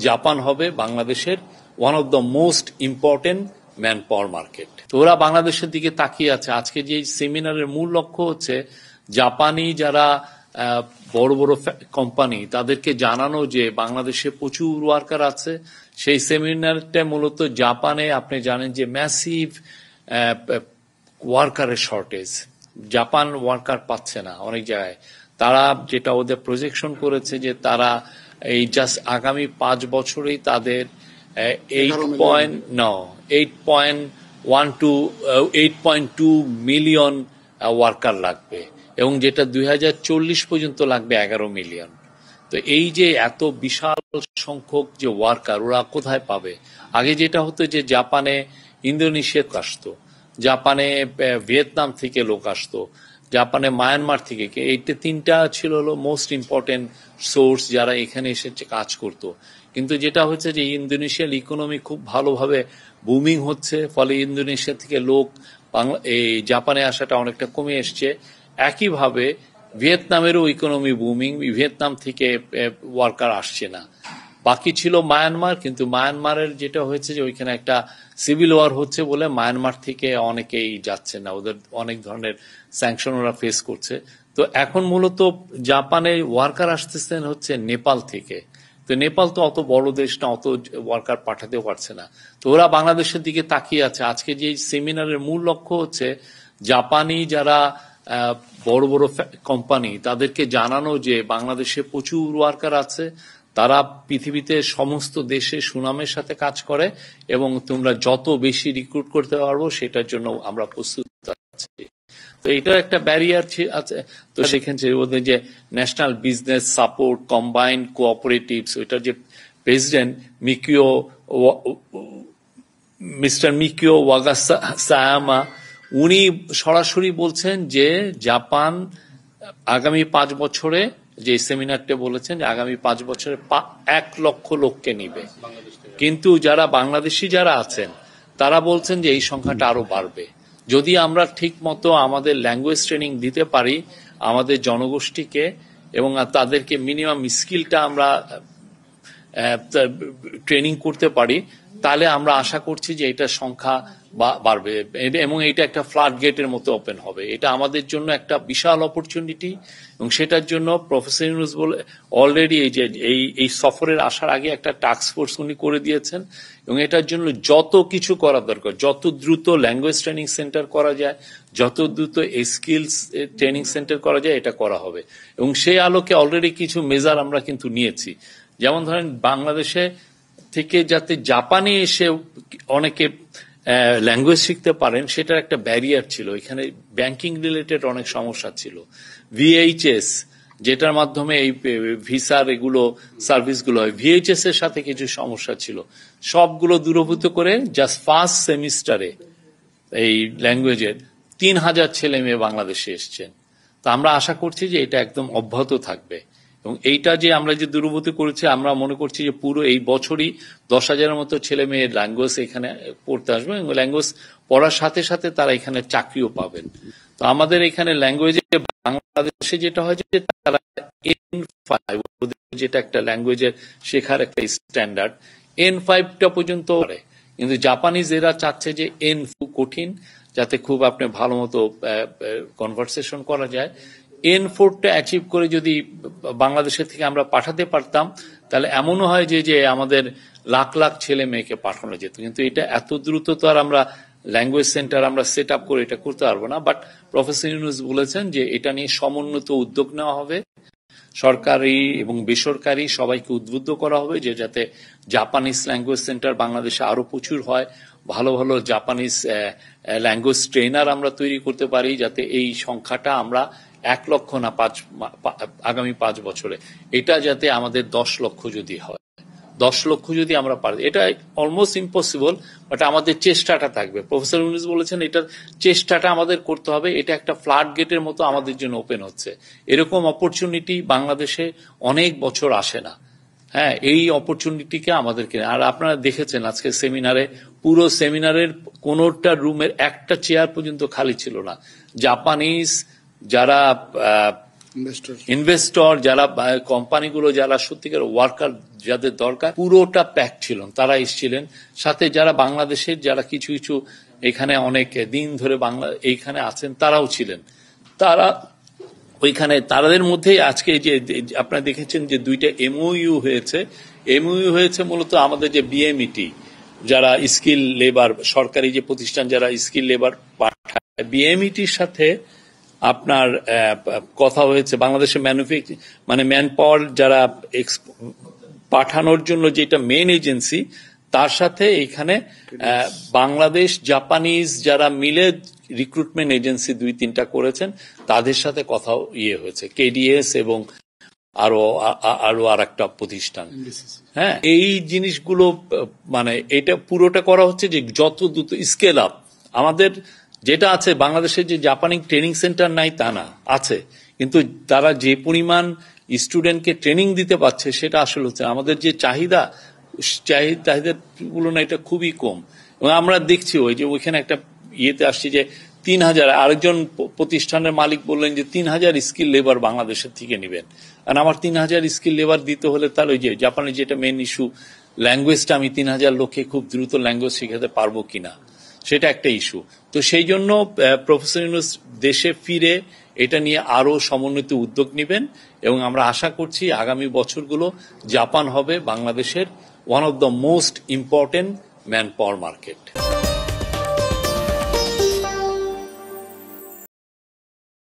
Japan হবে বাংলাদেশের one of the most important man power market. তো ওরা বাংলাদেশের দিকে তাকিয়ে আছে। আজকে যে সেমিনারের মূল লক্ষ্য হচ্ছে জাপানি যারা বড় বড় কোম্পানি তাদেরকে জানানো যে বাংলাদেশে প্রচুর ওয়ার্কার আছে। সেই সেমিনারটা মূলত জাপানে আপনি জানেন যে ম্যাসিভ ওয়ার্কারের শর্টেজ, জাপান ওয়ার্কার পাচ্ছে না অনেক জায়গায়। তারা যেটা ওদের প্রজেকশন করেছে যে তারা এই জাস্ট আগামী 5 বছরেই তাদের 8.2 মিলিয়ন ওয়ার্কার লাগবে এবং যেটা 2040 পর্যন্ত লাগবে 11 মিলিয়ন। তো এই যে এত বিশাল সংখ্যক যে ওয়ার্কার ওরা কোথায় পাবে? আগে যেটা হতো যে জাপানে ইন্দোনেশিয়া আসতো, জাপানে ভিয়েতনাম থেকে লোক আসতো, জাপানে মায়ানমার থেকে, এইটা তিনটা ছিল হলো মোস্ট ইম্পর্টেন্ট সোর্স যারা এখানে এসে কাজ করতো। কিন্তু যেটা হচ্ছে যে ইন্দোনেশিয়ার ইকোনমি খুব ভালোভাবে বুমিং হচ্ছে, ফলে ইন্দোনেশিয়া থেকে লোক এই জাপানে আসাটা অনেকটা কমে এসছে। একইভাবে ভিয়েতনামেরও ইকোনমি বুমিং, ভিয়েতনাম থেকে ওয়ার্কার আসছে না। বাকি ছিল মায়ানমার, কিন্তু মায়ানমারের যেটা হয়েছে যে ওইখানে একটা সিভিল ওয়ার হচ্ছে বলে মায়ানমার থেকে অনেকেই যাচ্ছে না, ওদের অনেক ধরনের স্যাংশন ওরা ফেস করছে। তো এখন মূলত জাপানে ওয়ার্কার আসতেছেন হচ্ছে নেপাল থেকে। তো নেপাল তো অত বড় দেশ না, অত ওয়ার্কার পাঠাতেও পারছে না। তো ওরা বাংলাদেশের দিকে তাকিয়ে আছে। আজকে যে সেমিনারের মূল লক্ষ্য হচ্ছে জাপানি যারা বড় বড় কোম্পানি তাদেরকে জানানো যে বাংলাদেশে প্রচুর ওয়ার্কার আছে, তারা পৃথিবীতে সমস্ত দেশে সুনামের সাথে কাজ করে এবং তোমরা যত বেশি রিক্রুট করতে পারবো সেটার জন্য আমরা প্রস্তুত আছি। তো এটা একটা ব্যারিয়ার আছে। তো সেখানে যে national business support combined cooperatives, ওইটার যে প্রেসিডেন্ট মিস্টার মিকিও ওয়াগাসায়ামা, উনি সরাসরি বলছেন যে জাপান আগামী 5 বছরে, যে সেমিনারটা বলেছেন যে আগামী 5 বছরে 1 লক্ষ লোককে নিবে। কিন্তু যারা বাংলাদেশি যারা আছেন তারা বলছেন যে এই সংখ্যাটা আরো বাড়বে যদি আমরা ঠিক মতো আমাদের ল্যাঙ্গুয়েজ ট্রেনিং দিতে পারি আমাদের জনগোষ্ঠীকে এবং তাদেরকে মিনিমাম স্কিলটা আমরা ট্রেনিং করতে পারি, তাহলে আমরা আশা করছি যে এটা সংখ্যা বাড়বে এবং এটা একটা ফ্লাড গেটের মতো ওপেন হবে। এটা আমাদের জন্য একটা বিশাল অপরচুনিটি এবং সেটার জন্য প্রফেসর ইউনূস বলে অলরেডি এই সফরের আসার আগে একটা টাস্ক ফোর্স উনি করে দিয়েছেন এবং এটার জন্য যত কিছু করা দরকার, যত দ্রুত ল্যাঙ্গুয়েজ ট্রেনিং সেন্টার করা যায়, যত দ্রুত স্কিলস ট্রেনিং সেন্টার করা যায়, এটা করা হবে। এবং সেই আলোকে অলরেডি কিছু মেজার আমরা কিন্তু নিয়েছি। যেমন ধরেন বাংলাদেশে থেকে যাতে জাপানে এসে অনেকে ল্যাঙ্গুয়েজ শিখতে পারেন সেটার একটা ব্যারিয়ার ছিল। এখানে ব্যাংকিং রিলেটেড অনেক সমস্যা ছিল। ভিএইচএস যেটার মাধ্যমে এই ভিসার এগুলো সার্ভিসগুলো হয়, ভিএইচএস এর সাথে কিছু সমস্যা ছিল। সবগুলো দূরীভূত করে জাস্ট ফার্স্ট সেমিস্টারে এই ল্যাঙ্গুয়েজের 3000 ছেলে মেয়ে বাংলাদেশে এসছেন। তো আমরা আশা করছি যে এটা একদম অব্যাহত থাকবে এবং এইটা যে আমরা যে দূরীভূত করেছি আমরা মনে করছি যে পুরো এই বছরই 10,000-এর মতো ছেলে মেয়ের ল্যাঙ্গুয়েজ এখানে পড়তে আসবে এবং ল্যাঙ্গুয়েজ পড়ার সাথে সাথে তারা এখানে চাকরিও পাবেন। তো আমাদের এখানে ল্যাঙ্গুয়েজে বাংলাদেশে যেটা হয় যে তারা N5 যেটা একটা ল্যাঙ্গুয়েজের শেখার একটা স্ট্যান্ডার্ড, N5টা পর্যন্ত করে, কিন্তু জাপানিজ এরা চাচ্ছে যে N4 কঠিন, যাতে খুব আপনি ভালো মতো কনভারসেশন করা যায়। N4টা অ্যাচিভ করে যদি বাংলাদেশের থেকে আমরা পাঠাতে পারতাম তাহলে এমনও হয় যে আমাদের লাখ লাখ ছেলে মেয়েকে পাঠানো যেত। কিন্তু এটা এত দ্রুত তো আর আমরা ল্যাঙ্গুয়েজ সেন্টার আমরা সেট আপ করে এটা করতে পারবো না। বাট প্রফেসর ইউনূস বলেছেন যে এটা নিয়ে সমন্বিত উদ্যোগ নেওয়া হবে, সরকারি এবং বেসরকারি সবাইকে উদ্বুদ্ধ করা হবে যে যাতে জাপানিজ ল্যাঙ্গুয়েজ সেন্টার বাংলাদেশে আরো প্রচুর হয়, ভালো ভালো জাপানিজ ল্যাঙ্গুয়েজ ট্রেনার আমরা তৈরি করতে পারি, যাতে এই সংখ্যাটা আমরা 1 লক্ষ না আগামী 5 বছরে এটা যাতে আমাদের 10 লক্ষ যদি হয়, 10 লক্ষ যদি আমরা পারি, এটা অলমোস্ট ইম্পসিবল, বাট আমাদের চেষ্টাটা থাকবে। প্রফেসর ইউনূস বলেছেন এটার চেষ্টাটা আমাদের করতে হবে। এটা একটা ফ্লাড গেটের মতো আমাদের জন্য ওপেন হচ্ছে। এরকম অপরচুনিটি বাংলাদেশে অনেক বছর আসে না। হ্যাঁ, এই অপরচুনিটিকে আমাদেরকে, আর আপনারা দেখেছেন আজকে সেমিনারে, পুরো সেমিনারের কোনোটা রুমের একটা চেয়ার পর্যন্ত খালি ছিল না। জাপানিজ যারা ইনভেস্টর, যারা কোম্পানিগুলো, যারা সত্যিকার ওয়ার্কার যাদের দরকার পুরোটা প্যাক ছিল, তারা এসেছিলেন। সাথে যারা বাংলাদেশের যারা কিছু কিছু এখানে অনেক দিন ধরে এইখানে আছেন তারাও ছিলেন। তারা ওইখানে তাদের মধ্যে আজকে যে আপনারা দেখেছেন যে 2টা এমওইউ হয়েছে মূলত আমাদের যে বিএমইটি যারা স্কিল লেবার, সরকারি যে প্রতিষ্ঠান যারা স্কিল লেবার পাঠায়, বিএমইটির সাথে আপনার কথা হয়েছে। বাংলাদেশের মানে ম্যান পাওয়ার যারা পাঠানোর জন্য যেটা মেইন এজেন্সি, তার সাথে এখানে বাংলাদেশ জাপানিজ যারা মিলে রিক্রুটমেন্ট এজেন্সি 2-3টা করেছেন, তাদের সাথে কথা হয়েছে, কেডিএস এবং আরো আর একটা প্রতিষ্ঠান। হ্যাঁ, এই জিনিসগুলো মানে এটা পুরোটা করা হচ্ছে যে যত দ্রুত স্কেল আপ। আমাদের যেটা আছে বাংলাদেশের যে জাপানি ট্রেনিং সেন্টার নাই তা না, আছে, কিন্তু তারা যে পরিমাণ স্টুডেন্টকে ট্রেনিং দিতে পারছে সেটা আসলে হচ্ছে আমাদের যে চাহিদার তুলনায় এটা খুবই কম। এবং আমরা দেখছি ওই যে ওইখানে একটা ইয়েতে আসছি যে 3000, আরেকজন প্রতিষ্ঠানের মালিক বললেন যে 3000 স্কিল লেবার বাংলাদেশের থেকে নেবেন। আর আমার 3000 স্কিল লেবার দিতে হলে তাহলে ওই যে জাপানের যেটা মেন ইস্যু, ল্যাঙ্গুয়েজটা আমি 3000 লোককে খুব দ্রুত ল্যাঙ্গুয়েজ শেখাতে পারবো কিনা, সেটা একটা ইস্যু। তো সেই জন্য প্রফেসর ইউনূস দেশে ফিরে এটা নিয়ে আরো সমন্বিত উদ্যোগ নেবেন এবং আমরা আশা করছি আগামী বছরগুলো জাপান হবে বাংলাদেশের one of the most important man power market.